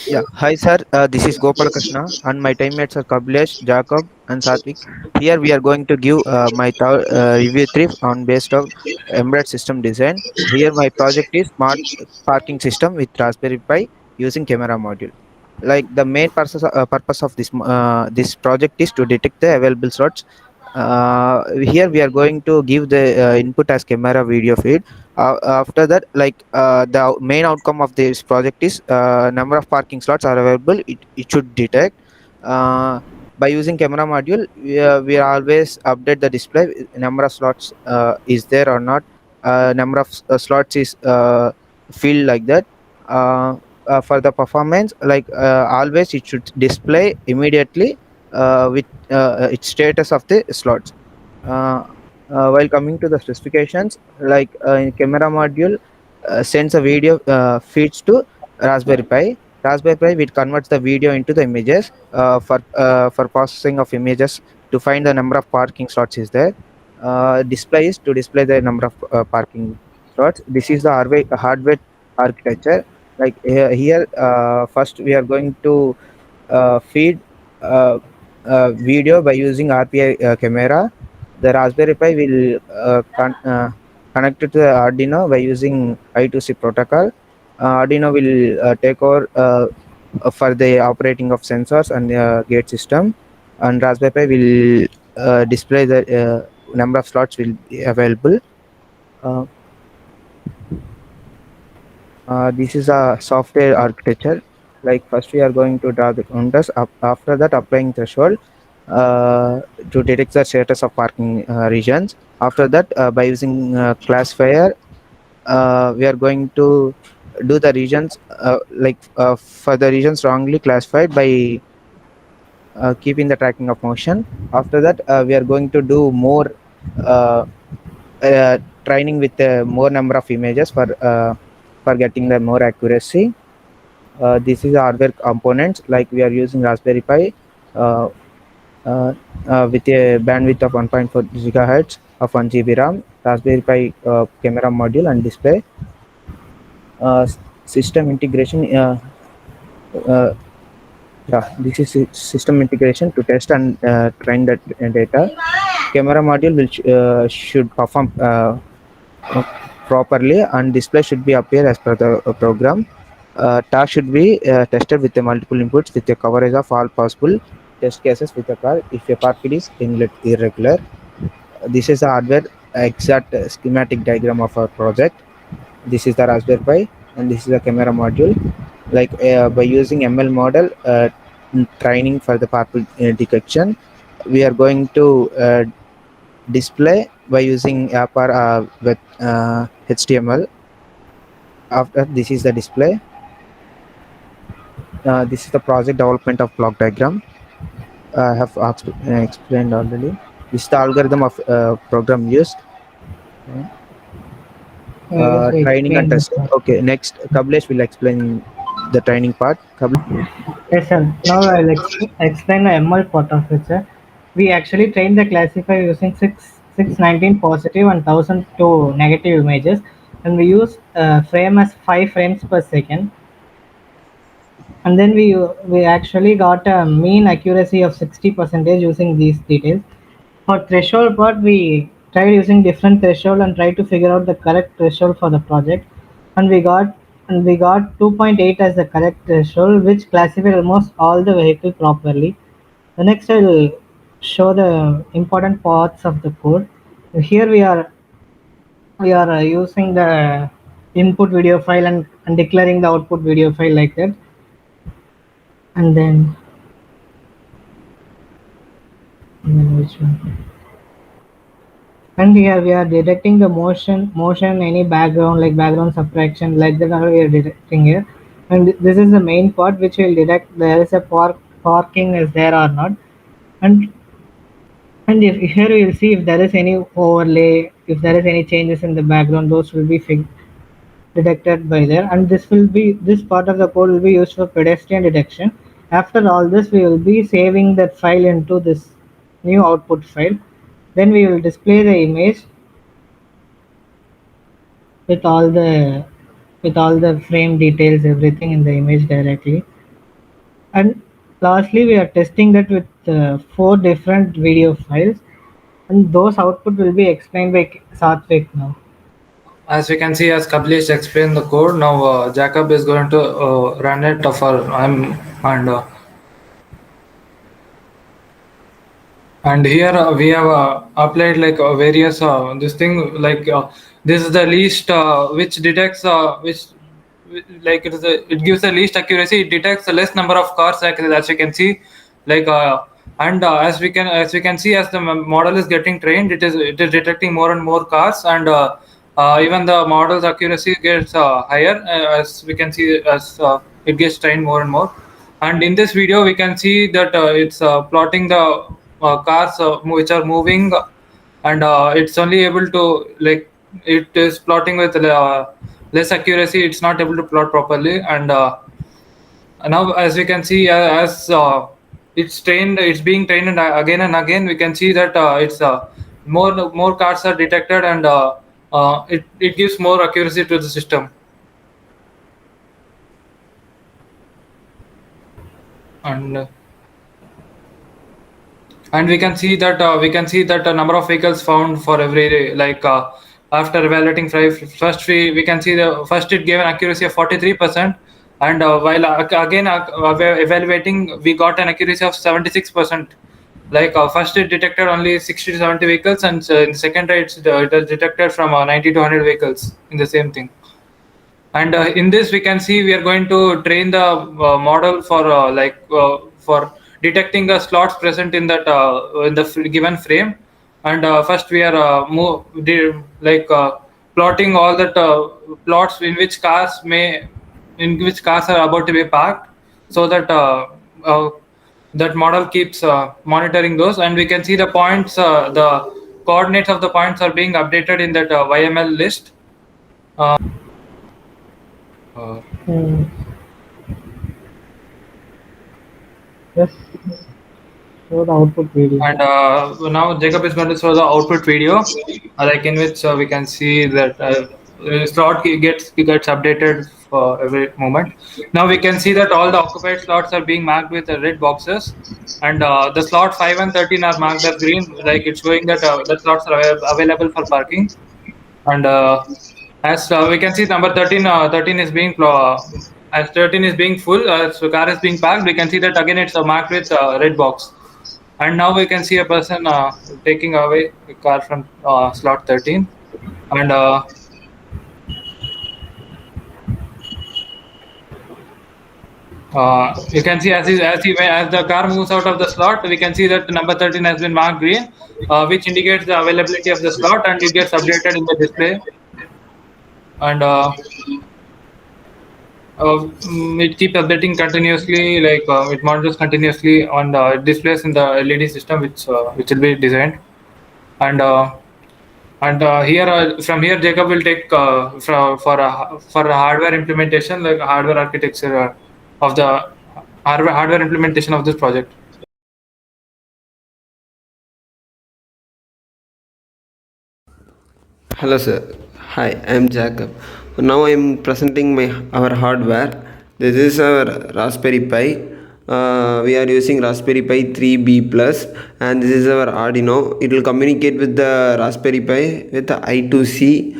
Yeah, hi sir. This is Gopalakrishna, and my teammates are Kablesh, Jacob, and Satvik. Here we are going to give my review trip on based of embedded system design. Here my project is smart parking system with Raspberry Pi using camera module. Like the main purpose of this project is to detect the available slots. Here we are going to give the input as camera video feed. After that, the main outcome of this project is number of parking slots are available. It should detect by using camera module. We always update the display. Number of slots is there or not. Number of slots is filled like that. uh, for the performance, always it should display immediately with its status of the slots. uh, while coming to the specifications, in camera module sends a video feeds to Raspberry Pi. Raspberry Pi will converts the video into the images for processing of images to find the number of parking slots is there. Display is to display the number of parking slots. This is the hardware architecture. First we are going to feed uh, video by using RPI camera. The Raspberry Pi will connect it to the Arduino by using I2C protocol. Arduino will take over for the operating of sensors and gate system, and Raspberry Pi will display the number of slots will be available. Uh, this is a software architecture. Like first we are going to draw the counters. After that, applying threshold to detect the status of parking regions. After that, by using classifier, we are going to do the regions for the regions wrongly classified by keeping the tracking of motion. After that, we are going to do more uh, training with more number of images for getting the more accuracy. This is hardware components, like we are using Raspberry Pi uh, uh, with a bandwidth of 1.4 gigahertz of 1 GB RAM, Raspberry Pi camera module and display. System integration. Uh, yeah, this is system integration to test and train the data. Camera module should perform uh, properly, and display should be appear as per the program. Task should be tested with the multiple inputs with a coverage of all possible test cases with a car if a part is irregular. This is the hardware exact schematic diagram of our project. This is the Raspberry Pi, and this is the camera module. By using ML model training for the part detection, we are going to display by using APR with HTML. After this is the display. This is the project development of block diagram. I have explained already. This is the algorithm of program used. Yes, we Training and explained this testing. part. Okay, next Kablesh will explain the training part. Yes, sir. Now I'll explain the ML part of it, sir. We actually trained the classifier using 619 positive and 1002 negative images, and we use frame as 5 frames per second. And then we actually got a mean accuracy of 60 percentage using these details. For threshold part, we tried using different threshold and tried to figure out the correct threshold for the project, and we got 2.8 as the correct threshold, which classified almost all the vehicle properly. The next I will show the important parts of the code. Here we are using the input video file and declaring the output video file like that, and then which one? And here we are detecting the motion, any background like background subtraction, like that we are detecting here. And this is the main part which will detect there is a parking is there or not. And and if here we will see if there is any overlay, if there is any changes in the background, those will be detected by there. And this part of the code will be used for pedestrian detection. After all this, we will be saving that file into this new output file. Then we will display the image with all the with all the frame details, everything in the image directly. And lastly, we are testing that with four different video files, and those output will be explained by Satvik now. As we can see, as Kamlesh explained the code, now Jacob is going to run it for and and here we have applied like various this thing like this is the least which detects like it gives the least accuracy. It detects the less number of cars, like as you can see, like and as we can see, as the model is getting trained, it is detecting more and more cars, and even the model's accuracy gets higher, as we can see, as it gets trained more and more. And in this video we can see that it's plotting the cars which are moving, and it's only able to, like, it is plotting with less accuracy. It's not able to plot properly, and now as we can see, as it's being trained, again and again we can see that it's more cars are detected, and it gives more accuracy to the system. And we can see that a number of vehicles found for every, like, after evaluating five, first we can see the first it gave an accuracy of 43%, and while again evaluating, we got an accuracy of 76%. Like first it detected only 60 to 70 vehicles, and in the second try it has detected from 90 to 100 vehicles in the same thing. And in this we can see we are going to train the model for for detecting the slots present in that in the given frame. And first we are like plotting all that plots in which cars are about to be parked, so that that model keeps monitoring those, and we can see the points, the coordinates of the points are being updated in that YML list. uh, uh, Hmm. Just show the output video. And now Jacob is going to show the output video, like in which we can see that slot gets updated for every moment. Now we can see that all the occupied slots are being marked with red boxes, and the slot 5 and 13 are marked as green, like it's showing that the slots are available for parking. And as we can see, number 13, 13 is being as 13 is being full, so car is being parked. We can see that again it's marked with red box. And now we can see a person taking away a car from slot 13. And you can see, as the car moves out of the slot, we can see that number 13 has been marked green, which indicates the availability of the slot, and it gets updated in the display. And it keeps updating continuously, like it monitors continuously on the displays in the LED system, which will be designed. And here from here Jacob will take for a hardware implementation, like hardware architecture of the hardware implementation of this project. Hello sir. Hi, I am Jacob. Now I am presenting our hardware. This is our Raspberry Pi. We are using Raspberry Pi 3B plus, and this is our Arduino. It will communicate with the Raspberry Pi with the I2C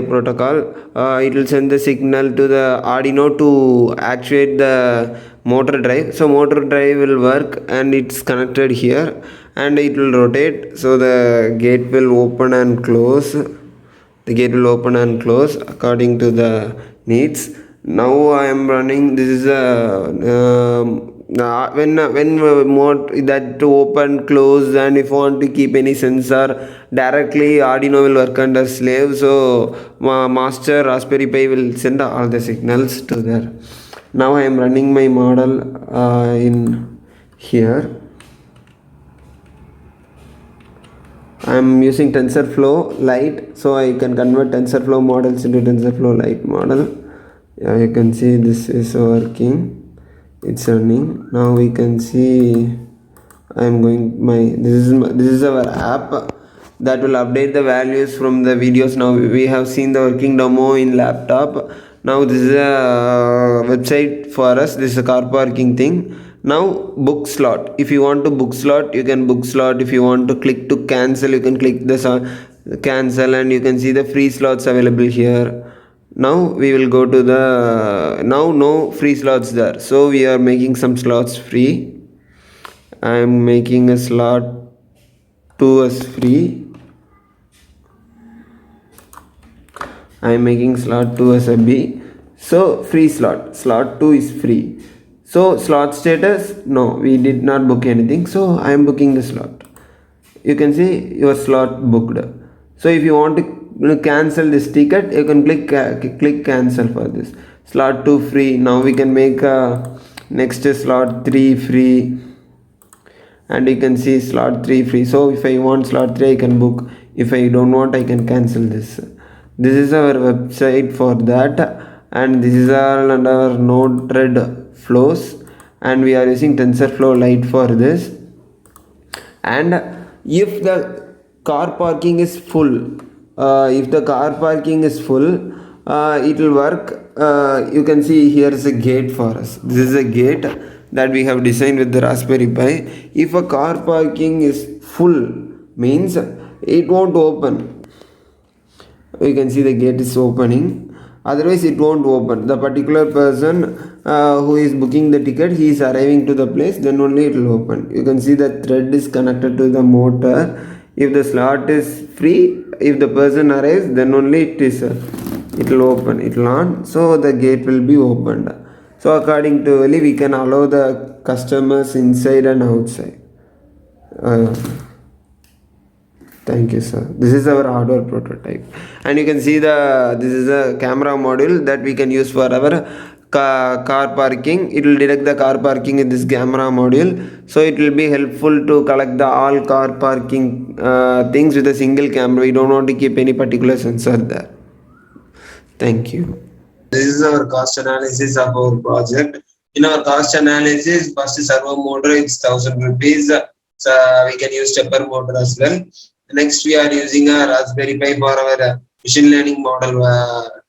protocol. It will send the signal to the Arduino to actuate the motor drive. So motor drive will work, and it's connected here, and it will rotate, so the gate will open and close. The gate will open and close according to the needs. Now I am running. This is a when mode that to open close, and if you want to keep any sensor directly, Arduino will work under slave. So master Raspberry Pi will send all the signals to there. Now I am running my model in here. I am using TensorFlow Lite, so I can convert TensorFlow models into TensorFlow Lite model. Yeah, you can see this is working. It's running. Now we can see I am going this is our app that will update the values from the videos. Now we have seen the working demo in laptop. Now this is a website for us. This is a car parking thing. Now book slot. If you want to book slot, you can book slot. If you want to click to cancel, you can click the cancel, and you can see the free slots available here. Now we will go to the, now no free slots there, so we are making some slots free. I am making a slot 2 as free. I am making slot 2 as a B. So free slot 2 is free. So slot status, no, we did not book anything, so I am booking the slot. You can see your slot booked. So if you want to cancel this ticket, you can click cancel for this. Slot 2 free. Now we can make next slot 3 free, and you can see slot 3 free. So if I want slot 3, I can book. If I don't want, I can cancel this. This is our website for that, and this is all under our Node-RED flows, and we are using TensorFlow Lite for this. And if the car parking is full, it will work. You can see here is a gate for us. This is a gate that we have designed with the Raspberry Pi. If a car parking is full, means it won't open. You can see the gate is opening, otherwise it won't open. The particular person who is booking the ticket, he is arriving to the place, then only it will open. You can see the thread is connected to the motor. If the slot is free, if the person arrives, then only it will open, it will on, so the gate will be opened. So according to Eli, we can allow the customers inside and outside. Thank you, sir. This is our hardware prototype, and you can see this is a camera module that we can use for our car parking. It will detect the car parking in this camera module, so it will be helpful to collect the all car parking things with a single camera. We don't want to keep any particular sensor there. Thank you. This is our cost analysis of our project. In our cost analysis, first servo motor is 1,000 rupees. So we can use stepper motor as well. Next, we are using a Raspberry Pi for our machine learning model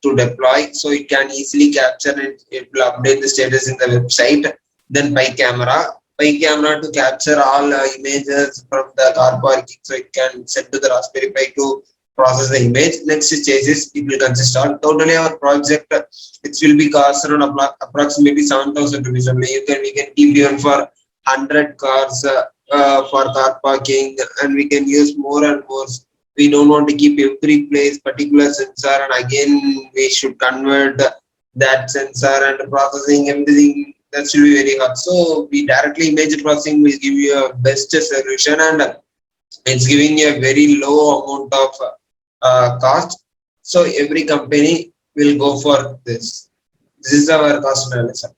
to deploy, so it can easily capture it. It will update the status in the website. Then Pi camera to capture all images from the car parking, so it can send to the Raspberry Pi to process the image. Next is chassis. It will consist of totally our project. It will be cost around approximately 7,000 rupees only. We can keep even for 100 cars. For car parking, and we can use more and more. We don't want to keep every place particular sensor, and again we should convert that sensor and processing everything. That should be very hard. So we directly image processing will give you a best solution, and it's giving you a very low amount of cost. So every company will go for this. This is our cost analysis.